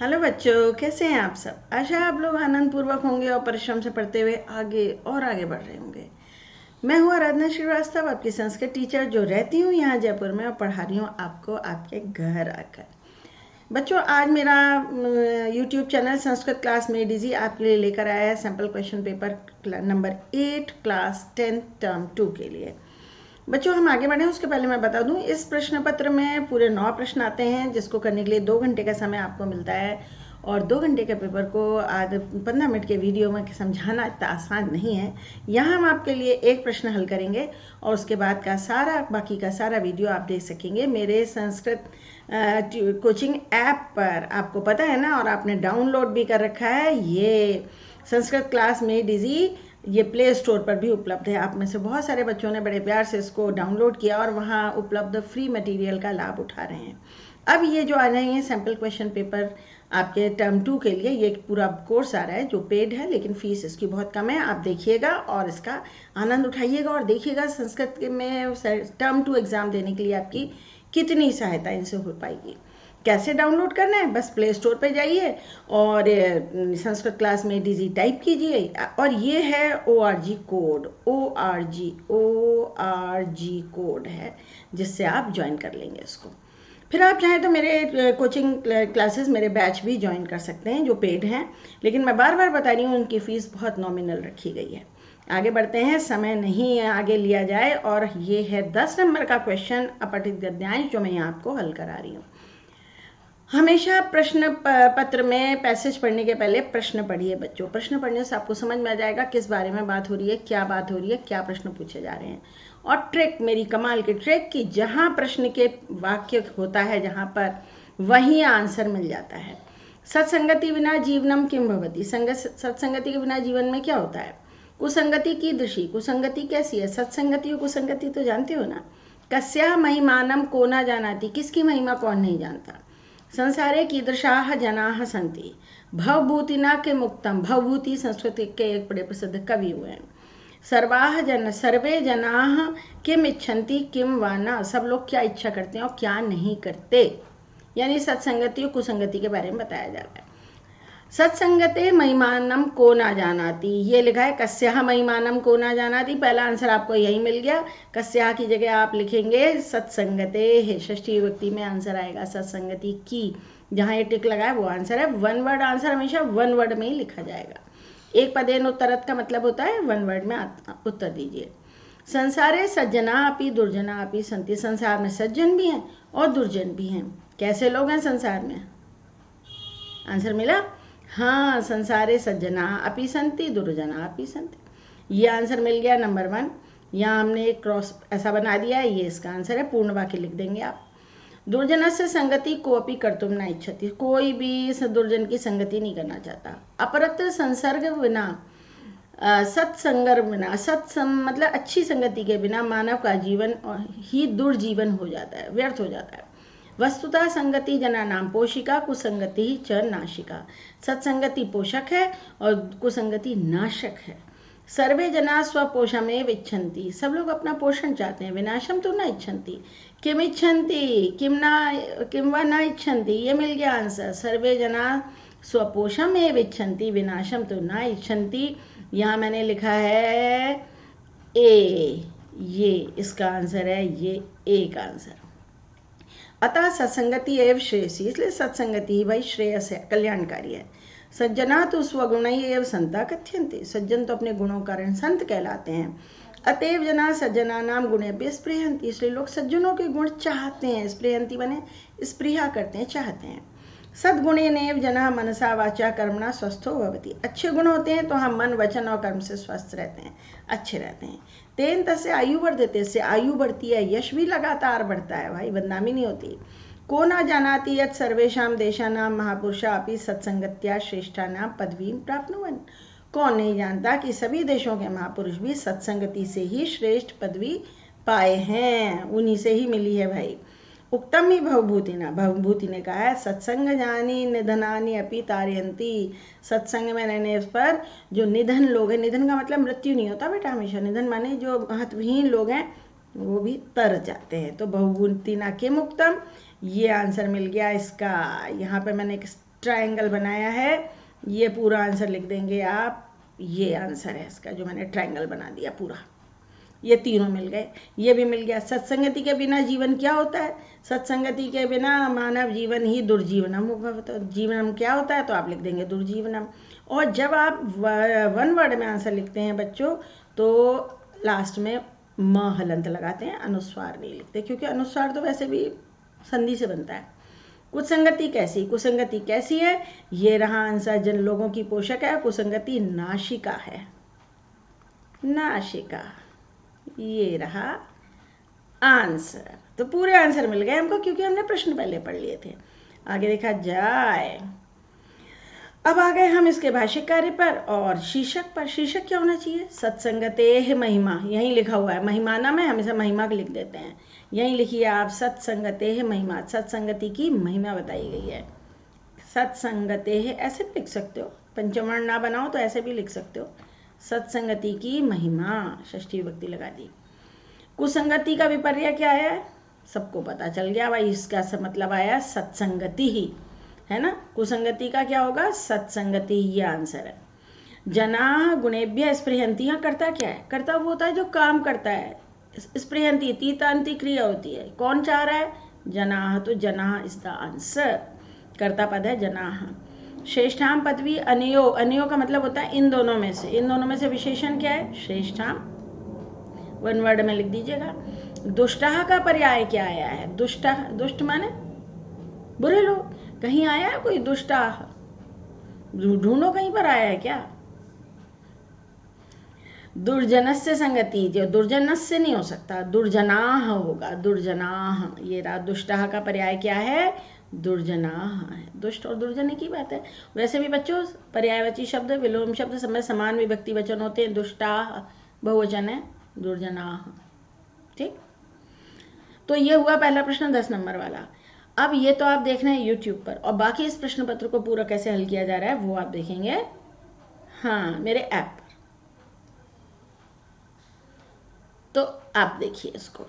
Hello बच्चों, कैसे हैं आप सब। आशा है आप लोग आनंद पूर्वक होंगे और परिश्रम से पढ़ते हुए आगे बढ़ रहे होंगे। मैं हूँ आराधना श्रीवास्तव, आपकी संस्कृत टीचर, जो रहती हूँ यहाँ जयपुर में और पढ़ा रही हूँ आपको आपके घर आकर। बच्चों, आज मेरा यूट्यूब चैनल संस्कृत क्लास में डीजी आपके लिए लेकर आया है sample question paper number 8 class 10 term 2 के लिए। बच्चों, हम आगे बढ़े उसके पहले मैं बता दूं, इस प्रश्न पत्र में पूरे 9 प्रश्न आते हैं, जिसको करने के लिए 2 घंटे का समय आपको मिलता है। और 2 घंटे के पेपर को आज 15 मिनट के वीडियो में समझाना इतना आसान नहीं है। यहाँ हम आपके लिए एक प्रश्न हल करेंगे और उसके बाद का बाकी का सारा वीडियो आप देख सकेंगे मेरे संस्कृत कोचिंग ऐप पर। आपको पता है ना, और आपने डाउनलोड भी कर रखा है ये संस्कृत क्लास में डीजी। ये प्ले स्टोर पर भी उपलब्ध है। आप में से बहुत सारे बच्चों ने बड़े प्यार से इसको डाउनलोड किया और वहाँ उपलब्ध फ्री मटेरियल का लाभ उठा रहे हैं। अब ये जो आ रहे हैं सैम्पल क्वेश्चन पेपर आपके टर्म 2 के लिए, ये पूरा कोर्स आ रहा है जो पेड है, लेकिन फीस इसकी बहुत कम है। आप देखिएगा और इसका आनंद उठाइएगा और देखिएगा संस्कृत में टर्म 2 एग्ज़ाम देने के लिए आपकी कितनी सहायता इनसे हो पाएगी। कैसे डाउनलोड करना है, बस प्ले स्टोर पे जाइए और संस्कृत क्लास में डीजी टाइप कीजिए और ये है ORG कोड। ORG कोड है जिससे आप ज्वाइन कर लेंगे इसको। फिर आप चाहें तो मेरे कोचिंग क्लासेस, मेरे बैच भी ज्वाइन कर सकते हैं जो पेड हैं, लेकिन मैं बार बार बता रही हूँ उनकी फ़ीस बहुत नॉमिनल रखी गई है। आगे बढ़ते हैं, समय नहीं आगे लिया जाए। और ये है 10 नंबर का क्वेश्चन, अपठित गद्यांश, जो मैं यहाँ आपको हल करा रही हूँ। हमेशा प्रश्न पत्र में पैसेज पढ़ने के पहले प्रश्न पढ़िए बच्चों। प्रश्न पढ़ने से आपको समझ में आ जाएगा किस बारे में बात हो रही है, क्या बात हो रही है, क्या प्रश्न पूछे जा रहे हैं। और ट्रिक, मेरी कमाल की ट्रिक, कि जहाँ प्रश्न के वाक्य होता है जहाँ पर, वहीं आंसर मिल जाता है। सत्संगति बिना जीवनम किम भवति। सत्संगति के बिना जीवन में क्या होता है। कुसंगति कीदृशी, कुसंगति कैसी है। सत्संगति और कुसंगति तो जानते हो ना। कस्या महिमानम को ना जानाति, किसकी महिमा कौन नहीं जानता। संसारे कीदृशाः जनाः सन्ति, भवभूतिना के मुक्तम। भवभूति संस्कृत के एक बड़े प्रसिद्ध कवि हुए हैं। सर्वे जनाः किम इच्छन्ति किम वा न। सब लोग क्या इच्छा करते हैं और क्या नहीं करते, यानी सत्संगति और कुसंगति के बारे में बताया जा रहा है। सत्संगते महिमानम को ना जानाति, ये लिखा है कस्याः महिमानम को ना जानाति। पहला आंसर आपको यही मिल गया। कस्याः की जगह आप लिखेंगे सत्संगते है, षष्ठी विभक्ति में आंसर आएगा सत्संगति की। जहाँ ये टिक लगा है वो आंसर है। वन वर्ड आंसर हमेशा वन वर्ड में ही लिखा जाएगा। एक पदेन उत्तरत का मतलब होता है वन वर्ड में उत्तर दीजिए। संसारे सज्जना अपि दुर्जना अपि संति। संसार में सज्जन भी हैं और दुर्जन भी हैं। कैसे लोग हैं संसार में, आंसर मिला। हाँ, संसारे सज्जना अपि संति दुर्जना अपि संति। ये आंसर मिल गया नंबर 1। यहाँ हमने एक क्रॉस ऐसा बना दिया है, ये इसका आंसर है। पूर्ण वाक्य लिख देंगे आप। दुर्जन से संगति को अपि कर्तुम न इच्छति, कोई भी इस दुर्जन की संगति नहीं करना चाहता। अपरत्र संसर्ग बिना, सत्संग बिना, मतलब अच्छी संगति के बिना मानव का जीवन ही दुर्जीवन हो जाता है, व्यर्थ हो जाता है। वस्तुतः संगति जना नाम पोषिका, कुसंगति च नाशिका। सत्संगति पोषक है और कुसंगति नाशक है। सर्वे जना स्वपोषमेव इच्छन्ति, सब लोग अपना पोषण चाहते हैं, विनाशम तो न इच्छन्ति। किम इच्छन्ति, किम वा न इच्छन्ति, ये मिल गया आंसर। सर्वे जना स्वपोषमेव इच्छन्ति, विनाशम तो न इच्छन्ति। यहाँ मैंने लिखा है ए, ये इसका आंसर है, ये ए का आंसर। अतः सत्संगति एवं श्रेयसी, इसलिए सत्संगति ही भाई श्रेयस है, कल्याणकारी है। सज्जना तो स्वगुण एवं संता कथ्यन्ते, सज्जन तो अपने गुणों कारण संत कहलाते हैं। अतएव जना सज्जना नाम गुणेभ्यः स्पृहन्ति, इसलिए लोग सज्जनों के गुण चाहते हैं। स्पृहन्ति बने स्पृहा करते हैं, चाहते हैं। सद्गुणेनेव जना मनसा वाचा कर्मणा स्वस्थो भवति, अच्छे गुण होते हैं तो हम मन वचन और कर्म से स्वस्थ रहते हैं, अच्छे रहते हैं। तेन तस्य आयु वर्धते, से आयु बढ़ती है, यश भी लगातार बढ़ता है भाई, बदनामी नहीं होती। को ना जानाति यत् सर्वेषां देशानां महापुरुषा अपि सत्संगत्या श्रेष्ठानां पदवीं प्राप्नुवन्, कौन नहीं जानता कि सभी देशों के महापुरुष भी सत्संगति से ही श्रेष्ठ पदवी पाए हैं, उन्हीं से ही मिली है भाई। उक्तम ही भवभूतिना, भवभूति ने कहा है सत्संग जानी निधनानी अपि तारयन्ति, सत्संग में रहने पर जो निधन लोग हैं, निधन का मतलब मृत्यु नहीं होता बेटा हमेशा, निधन माने जो महत्वहीन लोग हैं वो भी तर जाते हैं। तो भवभूतिना के मुक्तम, ये आंसर मिल गया इसका। यहाँ पे मैंने एक ट्रायंगल बनाया है, ये पूरा आंसर लिख देंगे आप। ये आंसर है इसका, जो मैंने ट्रायंगल बना दिया पूरा। ये तीनों मिल गए, ये भी मिल गया। सत्संगति के बिना जीवन क्या होता है? सत्संगति के बिना मानव जीवन ही दुर्जीवनम होगा। तो जीवनम क्या होता है? तो आप लिख देंगे दुर्जीवनम। और जब आप वन वर्ड में आंसर लिखते हैं बच्चों, तो लास्ट में म हलंत लगाते हैं, अनुस्वार नहीं लिखते, क्योंकि अनुस्वार तो वैसे भी संधि से बनता है। कुसंगति कैसी? कुसंगति कैसी है? ये रहा आंसर। जिन लोगों की पोषक है कुसंगति नाशिका है, नाशिका। ये रहा आंसर। तो पूरे आंसर मिल गए हमको, क्योंकि हमने प्रश्न पहले पढ़ लिए थे। आगे देखा जाए। अब आ गए हम इसके भाषिक कार्य पर और शीर्षक पर। शीर्षक क्या होना चाहिए? सत्संगते महिमा। यहीं लिखा हुआ है, महिमाना में हमेशा महिमा को लिख देते हैं। यहीं लिखिए आप, सत्संगते महिमा। सत्संगति की महिमा बताई गई है। सत्संगते ऐसे भी लिख सकते हो, पंचवर्ण ना बनाओ तो ऐसे भी लिख सकते हो। सत्संगति की महिमा, षष्ठी विभक्ति लगा दी। कुसंगति का विपर्य क्या है? सबको पता चल गया भाई, इसका मतलब आया सत्संगति ही, है ना। कुसंगति का क्या होगा? सत्संगति, ये आंसर है। जना गुणेभ्य स्पृहंती। यहाँ करता क्या है? करता वो होता है जो काम करता है। स्पृहंती तीतांती क्रिया होती है। कौन चाह रहा है? जनाः। तो जनाः इज द आंसर। कर्ता पद है जनाः। श्रेष्ठाम पदवी अनयो। अनयो का मतलब होता है इन दोनों में से। इन दोनों में से विशेषण क्या है? श्रेष्ठाम। वन वर्ड में लिख दीजिएगा। दुष्टः का पर्याय क्या आया है? दुष्टः, दुष्ट माने बुरे लोग। कहीं आया है कोई दुष्टः? ढूंढो, कहीं पर आया है क्या? दुर्जनस्य संगति, जो दुर्जनस्य नहीं हो सकता, दुर्जनाः होगा, दुर्जनाः। ये रहा। दुष्टः का पर्याय क्या है? दुर्जनाः है। दुष्ट और दुर्जन की बात है। वैसे भी बच्चों पर्यायवाची शब्द, विलोम शब्द समय समान विभक्ति वचन होते हैं। दुष्टाः बहुवचन है, दुर्जनाः। ठीक, तो ये हुआ पहला प्रश्न 10 नंबर वाला। अब ये तो आप देख रहे हैं यूट्यूब पर, और बाकी इस प्रश्न पत्र को पूरा कैसे हल किया जा रहा है वो आप देखेंगे, हाँ, मेरे ऐप पर। तो आप देखिए इसको।